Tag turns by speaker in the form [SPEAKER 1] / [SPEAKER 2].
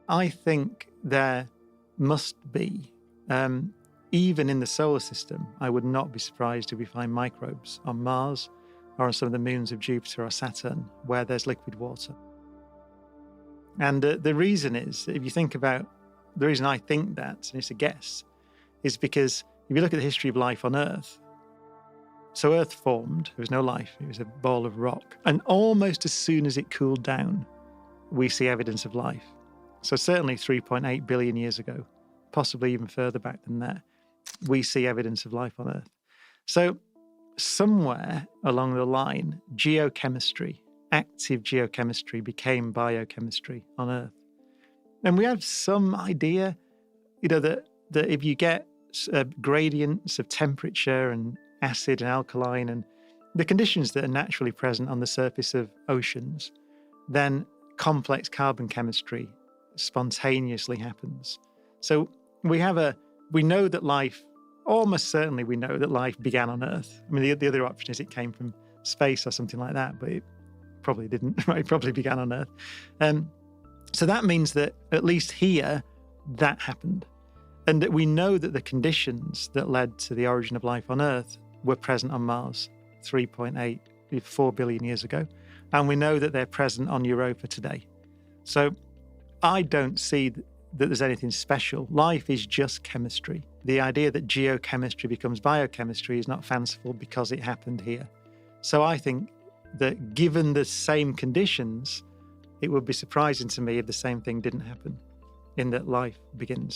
[SPEAKER 1] I think there must be, even in the solar system, I would not be surprised if we find microbes on Mars or on some of the moons of Jupiter or Saturn where there's liquid water. And the reason is, if you think about, the reason I think that, and it's a guess, is because if you look at the history of life on Earth, so Earth formed, there was no life, it was a ball of rock. And almost as soon as it cooled down, we see evidence of life. So certainly 3.8 billion years ago, possibly even further back than that, we see evidence of life on Earth. So somewhere along the line, geochemistry, active geochemistry became biochemistry on Earth. And we have some idea, that if you get gradients of temperature and acid and alkaline and the conditions that are naturally present on the surface of oceans, then complex carbon chemistry spontaneously happens. So we know that life, almost certainly we know that life began on Earth. I mean, the other option is it came from space or something like that, but it probably didn't, right? It probably began on Earth. So that means that at least here, that happened. And that we know that the conditions that led to the origin of life on Earth were present on Mars 4 billion years ago. And we know that they're present on Europa today. So I don't see that there's anything special. Life is just chemistry. The idea that geochemistry becomes biochemistry is not fanciful because it happened here. So I think that given the same conditions, it would be surprising to me if the same thing didn't happen, in that life begins.